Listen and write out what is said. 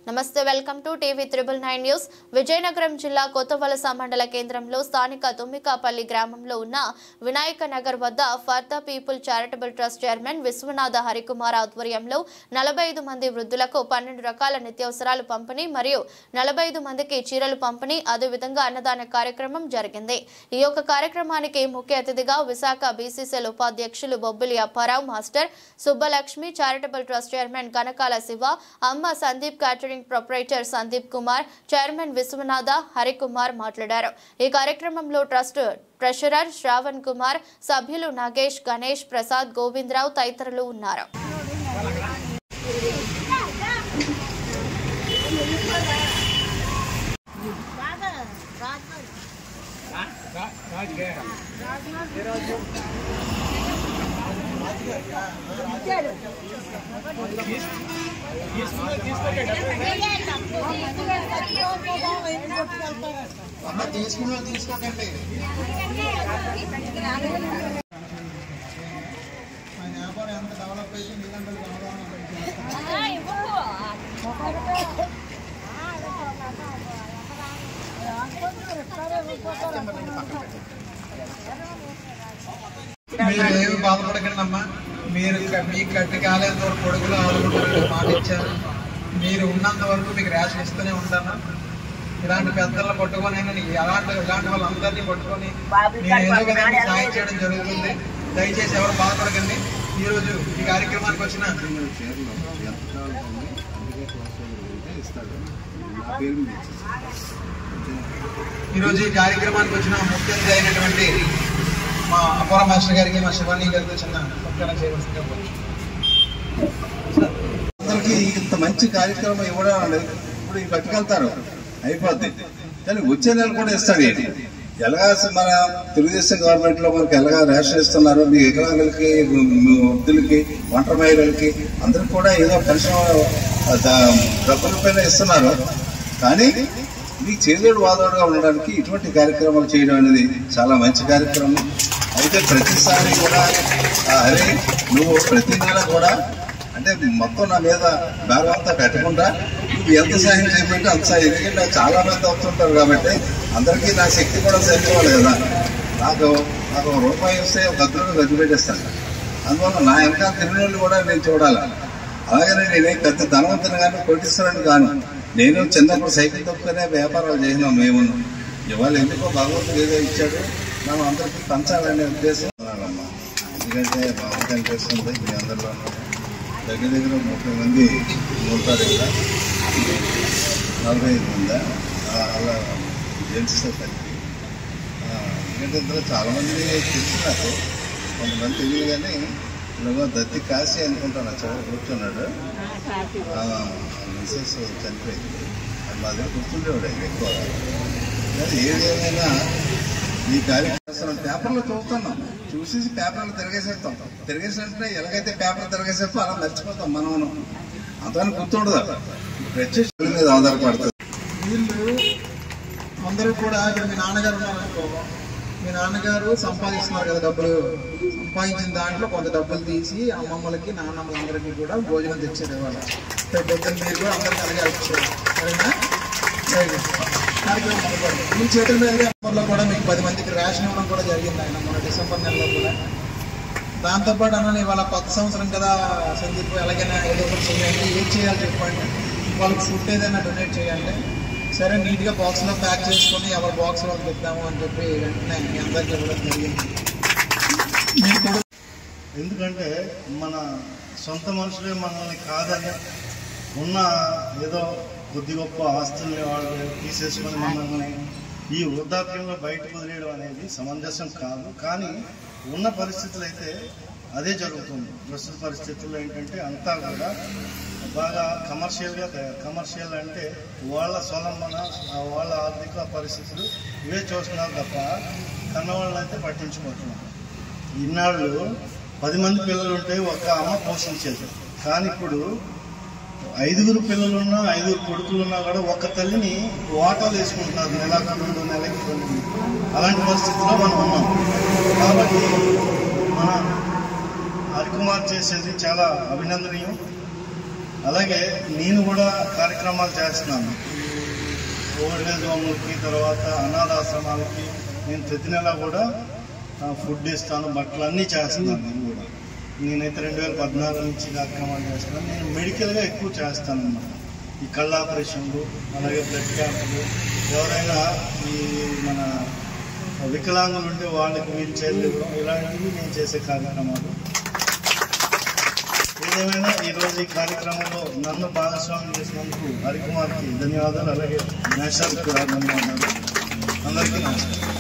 నమస్తే welcome to TV 999 news. Vizianagaram జిల్లా కొత్తవలస మండల కేంద్రంలో స్థానిక తుమ్మికాపల్లి గ్రామంలో ఉన్న వినాయక నగర్ వద్ద for the people charitable trust chairman Viswanatha Harikumar ఆధ్వర్యంలో 45 మంది వృద్ధులకు 12 రకాల నిత్యావసరాలు పంపిణీ మరియు 45 మందికి చీరలు పంపిణీ, అదేవిధంగా అన్నదాన కార్యక్రమం జరిగింది. ఈ యొక్క కార్యక్రమానికి ముఖ్య అతిథిగా విశాఖ బీసీసీఎల్ ఉపాధ్యక్షులు Bobbili Apparao master, Subbalakshmi, charitable trust chairman Kanakala Siva, Amma Sandeep catering proprietor Sandeep Kumar, chairman Viswanatha Harikumar మాట్లాడారు. ఈ కార్యక్రమంలో ట్రస్ట్ ట్రెషరర్ శ్రావణ్ కుమార్, సభ్యులు నాగేష్, గణేష్, ప్రసాద్, గోవిందరావు తదితరులు ఉన్నారు. మీరు ఏమి బాధపడకండి అమ్మా. మీరు మీ కట్టి కాలేంత వరకు కొడుకులు ఆడుకుంటారు మాట ఇచ్చారు. మీరు ఉన్నంత వరకు మీకు రేషన్ ఇస్తూనే ఉంటాను. ఇలాంటి పెద్దలను పట్టుకొని ఇలాంటి వాళ్ళందరినీ పట్టుకొని నేను ఏదో విధంగా సాయం చేయడం జరుగుతుంది. దయచేసి ఎవరు బాధపడకండి. ఈరోజు ఈ కార్యక్రమానికి వచ్చిన ముఖ్య అతిథి అయినటువంటి మా అపర మాస్టర్ గారికి, మా శివాని గారికి చిన్న సత్కారం చేయవలసిందిగా అందరికి ఇంత మంచి కార్యక్రమం ఇవ్వడం అనేది ఇప్పుడు ఈ పట్టుకెళ్తారు అయిపోద్ది, కానీ వచ్చే నెల కూడా ఇస్తాడు. ఎలాగా మన తెలుగుదేశం గవర్నమెంట్ లో మనకి ఎలాగా రేషన్ ఇస్తున్నారు, మీ వికలాంగులకి, వృద్ధులకి, ఒంటరి మహిళలకి అందరికి కూడా ఏదో పెన్షన్ డబ్బుల పైన ఇస్తున్నారు. కానీ మీకు చేదోడు వాదోడుగా ఉండడానికి ఇటువంటి కార్యక్రమాలు చేయడం అనేది చాలా మంచి కార్యక్రమం. అయితే ప్రతిసారి కూడా అరే నువ్వు ప్రతి నెల కూడా అంటే మొత్తం నా మీద భారం అంతా పెట్టకుండా నువ్వు ఎంత సహాయం చేయమంటే అంత సహాయం. ఎందుకంటే చాలా మంది అవుతుంటారు కాబట్టి అందరికీ నా శక్తి కూడా సరిపోవాలి కదా. నాకు రూపాయి వస్తే ఒక గద్దులను గడ్డి పెట్టేస్తాను. అందువల్ల నా వెనకాల తిరిగినోళ్ళు కూడా నేను చూడాలి. అలాగనే నేనే పెద్ద ధనవంతుని కానీ కోటీశ్వరుని కాను. నేను చిన్నప్పుడు సైకిల్ తొక్కునే వ్యాపారాలు చేసినాం మేము. ఇవాళ ఎందుకో భగవంతుడు ఏదో ఇచ్చాడు, మనం అందరికీ పంచాలనే ఉద్దేశం అమ్మా. ఎందుకంటే బాగుంది అనిపిస్తుంది. మీ అందరిలో దగ్గర 30 మంది ఉంటారు కదా, 45 మందా అలా జెంట్స్ కలిపి. ఎందుకంటే ఇందులో చాలామంది తెలుసున్నారు, కొంతమంది తెలియదు. కానీ ఇలాగో దత్తి కాశీ అనుకుంటాను చివరి కూర్చున్నాడు. మిస్సెస్ చనిపోయింది. మా దగ్గర కూర్చుండేవాడు ఎక్కువగా. కానీ ఏదేమైనా ఈ కార్యక్రమం పేపర్లో చూస్తున్నాం, చూసి పేపర్లు తిరగేసేస్తాం. తిరగేసినట్టే ఎలాగైతే పేపర్ తిరగేసేస్తాం అలా మర్చిపోతాం మనం. అంతని గుర్తుండదు, ప్రత్యక్ష మీద ఆధారపడుతుంది. వీళ్ళు అందరూ కూడా ఇప్పుడు మీ నాన్నగారు ఉన్నారనుకో, మీ నాన్నగారు సంపాదిస్తున్నారు కదా డబ్బులు, సంపాదించిన దాంట్లో కొంత డబ్బులు తీసి అమ్మమ్మలకి, నాన్నమ్మలందరికీ కూడా భోజనం తెచ్చారు. ఇవాళ పొద్దున్న మీరు కూడా అందరికీ అలాగే వచ్చారు. సరేనా? కార్యక్రమం మొదలుపడి మీ చేతుల మీద కూడా మీకు 10 మందికి రేషన్ ఇవ్వడం కూడా జరిగింది ఆయన మన డిసెంబర్ నెలలో కూడా. దాంతోపాటు అన్న ఇవాళ కొత్త సంవత్సరం కదా సందీప్, ఎలాగైనా ఏదో ఒకటి చేయాలి, ఏం చేయాలి చెప్పండి. వాళ్ళకి ఫుడ్ ఏదైనా డొనేట్ చేయాలి. సరే నీట్గా బాక్స్లో ప్యాక్ చేసుకొని ఎవరి బాక్స్ వాళ్ళకి ఇద్దాము అని చెప్పి వెంటనే మీ అందరికీ ఇవ్వడం జరిగింది. ఎందుకంటే మన సొంత మనుషులే మనల్ని కాదని ఉన్న ఏదో కొద్ది గొప్ప ఆస్తుల్ని వాళ్ళు తీసేసుకొని మనల్ని ఈ వృద్ధాప్యంలో బయటకు వదిలేయడం అనేది సమంజసం కాదు. కానీ ఉన్న పరిస్థితులు అయితే అదే జరుగుతుంది. ప్రస్తుత పరిస్థితుల్లో ఏంటంటే అంతా కూడా బాగా కమర్షియల్ అంటే వాళ్ళ స్వలంబన, వాళ్ళ ఆర్థిక పరిస్థితులు ఇవే చూస్తున్నారు తప్ప కన్నవాళ్ళని అయితే పట్టించుకుంటున్నారు. ఇన్నాళ్ళు 10 మంది పిల్లలు ఉంటే ఒక అమ్మ పోషించేది. కానీ ఇప్పుడు 5 పిల్లలున్నా 5 కొడుకులున్నా కూడా ఒక్క తల్లిని వాటాలు వేసుకుంటున్నారు. నెలకు 2, నెలకి 9. అలాంటి పరిస్థితుల్లో మనం ఉన్నాం. కాబట్టి మన హరికుమార్ చేసేది చాలా అభినందనీయం. అలాగే నేను కూడా కార్యక్రమాలు చేస్తున్నాను. ఓల్డ్ ఏజ్ హోమ్లకి, తర్వాత అనాథాశ్రమాలకి నేను ప్రతి నెల కూడా ఫుడ్ ఇస్తాను, బట్టలు అన్నీ చేస్తున్నాను. నేను కూడా నేనైతే 2014 నుంచి కార్యక్రమాలు చేస్తున్నాను. నేను మెడికల్గా ఎక్కువ చేస్తాను అన్నమాట. ఈ కళ్ళ ఆపరేషన్లు, అలాగే బ్లడ్ క్యాంపులు, ఎవరైనా ఈ మన వికలాంగులు ఉంటే వాళ్ళకి వీల్ చైర్లు ఇవ్వడం, ఇలాంటివి నేను చేసే కార్యక్రమాలు. ఏదేమైనా ఈరోజు ఈ కార్యక్రమంలో నన్ను భాగస్వామ్యం చేసినందుకు హరికుమార్కి ధన్యవాదాలు, అలాగే నేషనల్కి కూడా ధన్యవాదాలు. అందరికీ నమస్కారం.